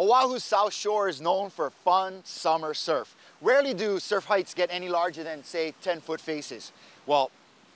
Oahu's South Shore is known for fun summer surf. Rarely do surf heights get any larger than, say, 10-foot faces. Well,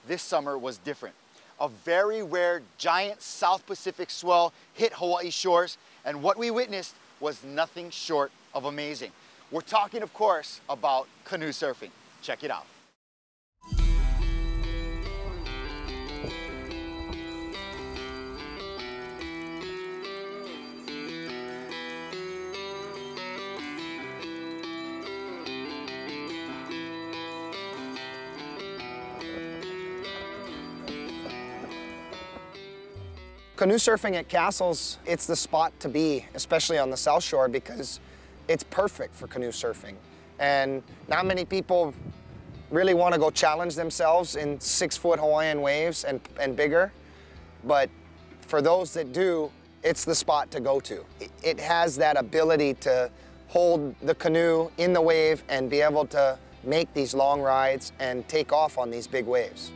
this summer was different. A very rare giant South Pacific swell hit Hawaii shores, and what we witnessed was nothing short of amazing. We're talking, of course, about canoe surfing. Check it out. Canoe surfing at Castles, it's the spot to be, especially on the South Shore, because it's perfect for canoe surfing. And not many people really want to go challenge themselves in 6-foot Hawaiian waves and bigger. But for those that do, it's the spot to go to. It has that ability to hold the canoe in the wave and be able to make these long rides and take off on these big waves.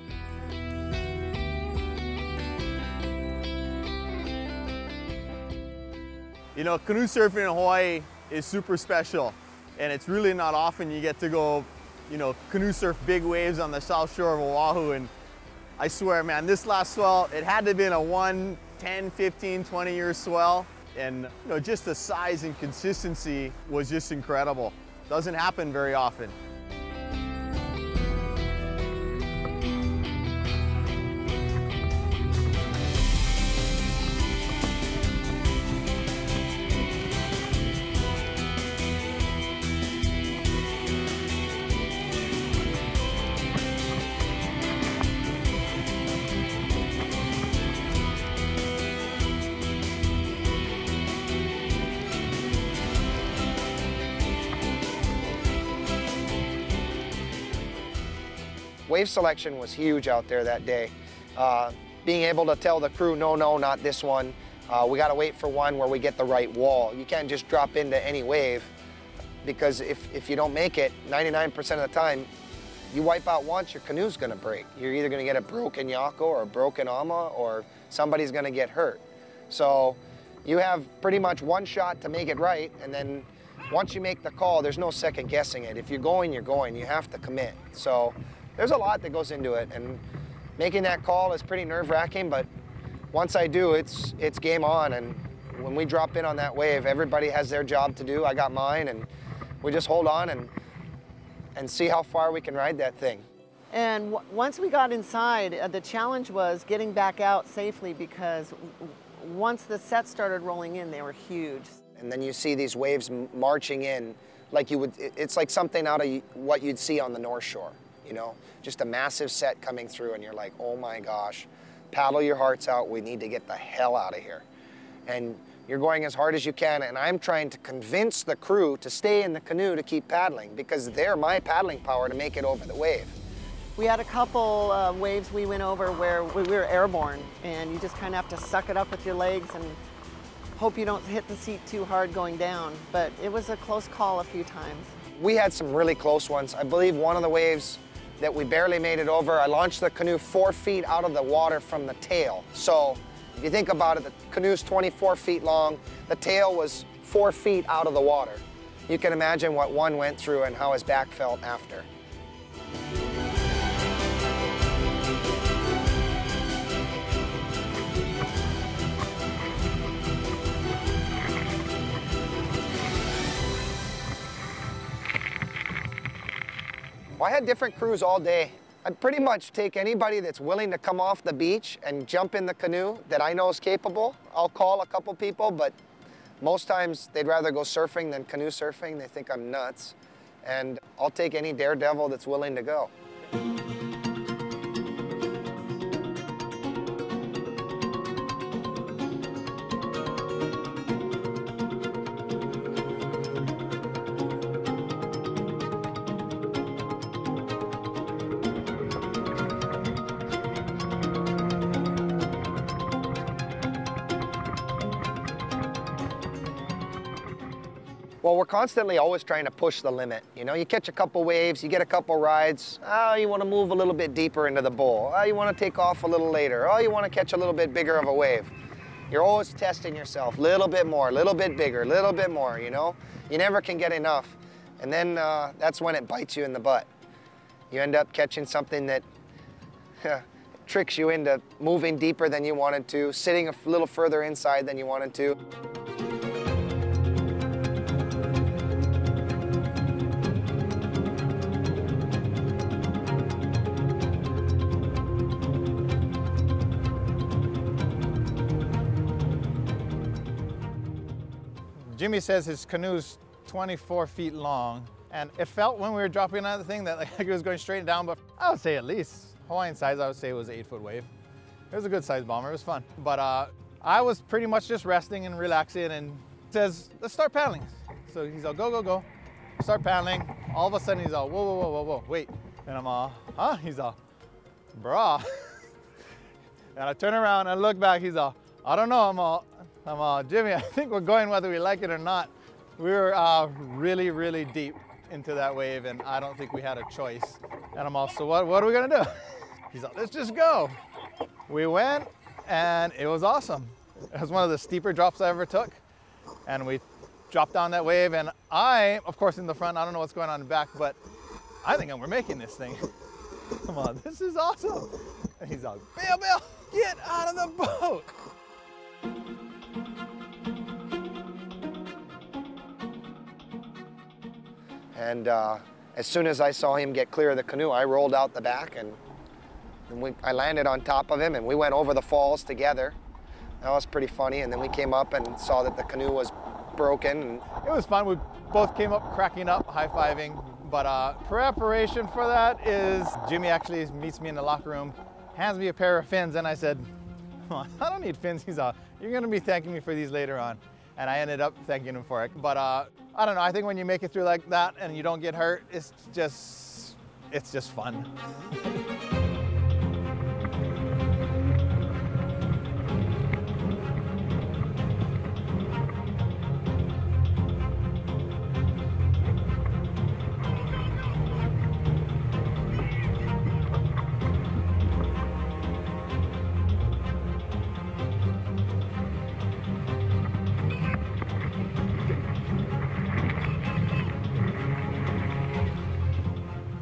You know, canoe surfing in Hawaii is super special, and it's really not often you get to go, you know, canoe surf big waves on the South Shore of Oahu. And I swear, man, this last swell, it had to have been a 10, 15, 20-year swell. And, you know, just the size and consistency was just incredible. Doesn't happen very often. Wave selection was huge out there that day. Being able to tell the crew, no, not this one. We gotta wait for one where we get the right wall. You can't just drop into any wave, because if you don't make it, 99% of the time, you wipe out once, your canoe's gonna break. You're either gonna get a broken yako or a broken ama, or somebody's gonna get hurt. So you have pretty much one shot to make it right, and then once you make the call, there's no second guessing it. If you're going, you're going. You have to commit. So there's a lot that goes into it, and making that call is pretty nerve-wracking, but once I do, it's game on. And when we drop in on that wave, everybody has their job to do. I got mine, and we just hold on and see how far we can ride that thing. And once we got inside, the challenge was getting back out safely, because once the sets started rolling in, they were huge. And then you see these waves marching in like you would, it's like something out of what you'd see on the North Shore. You know, just a massive set coming through, and you're like, oh my gosh, paddle your hearts out, we need to get the hell out of here. And you're going as hard as you can, and I'm trying to convince the crew to stay in the canoe to keep paddling, because they're my paddling power to make it over the wave. We had a couple waves we went over where we were airborne, and you just kind of have to suck it up with your legs and hope you don't hit the seat too hard going down. But it was a close call a few times. We had some really close ones. I believe one of the waves that we barely made it over, I launched the canoe 4 feet out of the water from the tail. So if you think about it, the canoe's 24 feet long, the tail was 4 feet out of the water. You can imagine what one went through and how his back felt after. Well, I had different crews all day. I'd pretty much take anybody that's willing to come off the beach and jump in the canoe that I know is capable. I'll call a couple people, but most times they'd rather go surfing than canoe surfing. They think I'm nuts. And I'll take any daredevil that's willing to go. Well, we're constantly always trying to push the limit. You know, you catch a couple waves, you get a couple rides. Oh, you want to move a little bit deeper into the bowl. Oh, you want to take off a little later. Oh, you want to catch a little bit bigger of a wave. You're always testing yourself, a little bit more, a little bit bigger, a little bit more, you know? You never can get enough. And then that's when it bites you in the butt. You end up catching something that tricks you into moving deeper than you wanted to, sitting a little further inside than you wanted to. Jimmy says his canoe's 24 feet long, and it felt when we were dropping out of the thing that like it was going straight down, but I would say at least Hawaiian size, I would say it was an 8-foot wave. It was a good sized bomber, it was fun. But I was pretty much just resting and relaxing, and says, let's start paddling. So he's all, go, go, go. Start paddling. All of a sudden he's all, whoa, whoa, whoa, whoa, whoa, wait. And I'm all, huh? He's all, brah. And I turn around and look back, he's all, I don't know, I'm all, Jimmy, I think we're going whether we like it or not. We were really, really deep into that wave, and I don't think we had a choice. And I'm all, so what are we gonna do? He's like, let's just go. We went, and it was awesome. It was one of the steeper drops I ever took. And we dropped down that wave, and I, of course, in the front, I don't know what's going on in the back, but I think we're making this thing. Come on, this is awesome. And he's like, Bill, get out of the boat. And as soon as I saw him get clear of the canoe, I rolled out the back, and I landed on top of him, and we went over the falls together. That was pretty funny. And then we came up and saw that the canoe was broken. And it was fun. We both came up cracking up, high-fiving. But preparation for that is Jimmy actually meets me in the locker room, hands me a pair of fins, and I said, I don't need fins. He's all, you're going to be thanking me for these later on. And I ended up thanking him for it. But I don't know, I think when you make it through like that and you don't get hurt, it's just fun.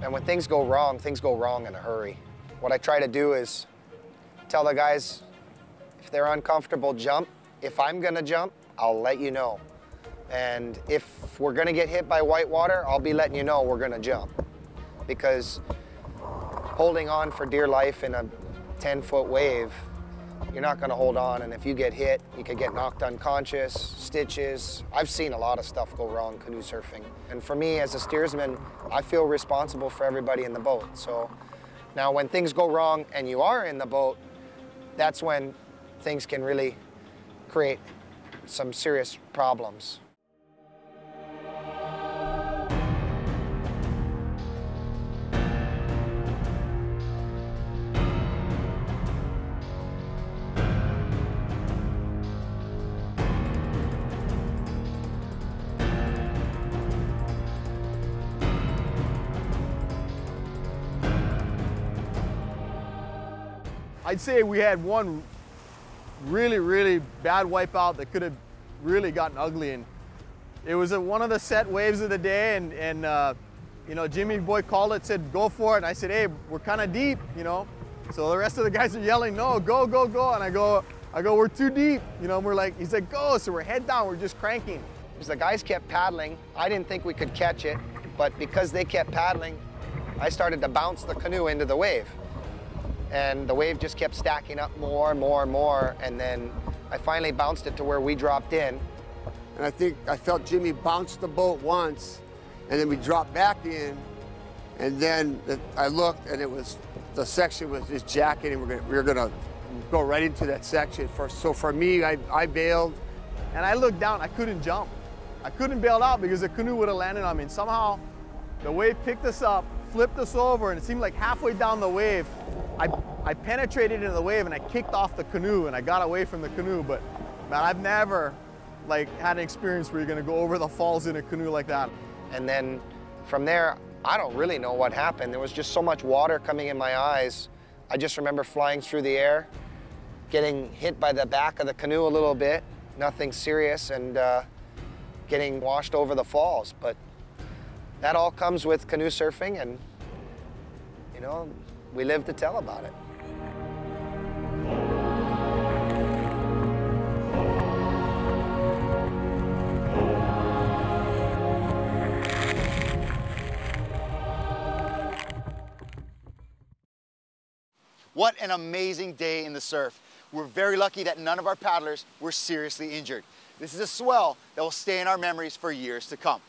And when things go wrong in a hurry. What I try to do is tell the guys, if they're uncomfortable, jump. If I'm gonna jump, I'll let you know. And if we're gonna get hit by whitewater, I'll be letting you know we're gonna jump. Because holding on for dear life in a 10-foot wave, you're not gonna hold on, and if you get hit, you could get knocked unconscious, stitches. I've seen a lot of stuff go wrong canoe surfing. And for me, as a steersman, I feel responsible for everybody in the boat. So now when things go wrong and you are in the boat, that's when things can really create some serious problems. I'd say we had one really, really bad wipeout that could have really gotten ugly. And it was one of the set waves of the day, and you know, Jimmy boy called it, said, go for it. And I said, hey, we're kind of deep, you know? So the rest of the guys are yelling, no, go, go, go. And I go, we're too deep. You know, and we're like, he's like, go. So we're head down, we're just cranking. As the guys kept paddling, I didn't think we could catch it, but because they kept paddling, I started to bounce the canoe into the wave. And the wave just kept stacking up more and more and more, and then I finally bounced it to where we dropped in. And I think I felt Jimmy bounce the boat once, and then we dropped back in, and then I looked, and it was, the section was just jacking, and we were gonna go right into that section. So for me, I bailed. And I looked down, I couldn't jump. I couldn't bail out because the canoe would have landed on me. And somehow the wave picked us up, flipped us over, and it seemed like halfway down the wave, I penetrated into the wave and I kicked off the canoe and I got away from the canoe. But man, I've never had an experience where you're gonna go over the falls in a canoe like that. And then from there, I don't really know what happened. There was just so much water coming in my eyes. I just remember flying through the air getting hit by the back of the canoe a little bit, nothing serious, and getting washed over the falls. But that all comes with canoe surfing, and you know, we live to tell about it. What an amazing day in the surf. We're very lucky that none of our paddlers were seriously injured. This is a swell that will stay in our memories for years to come.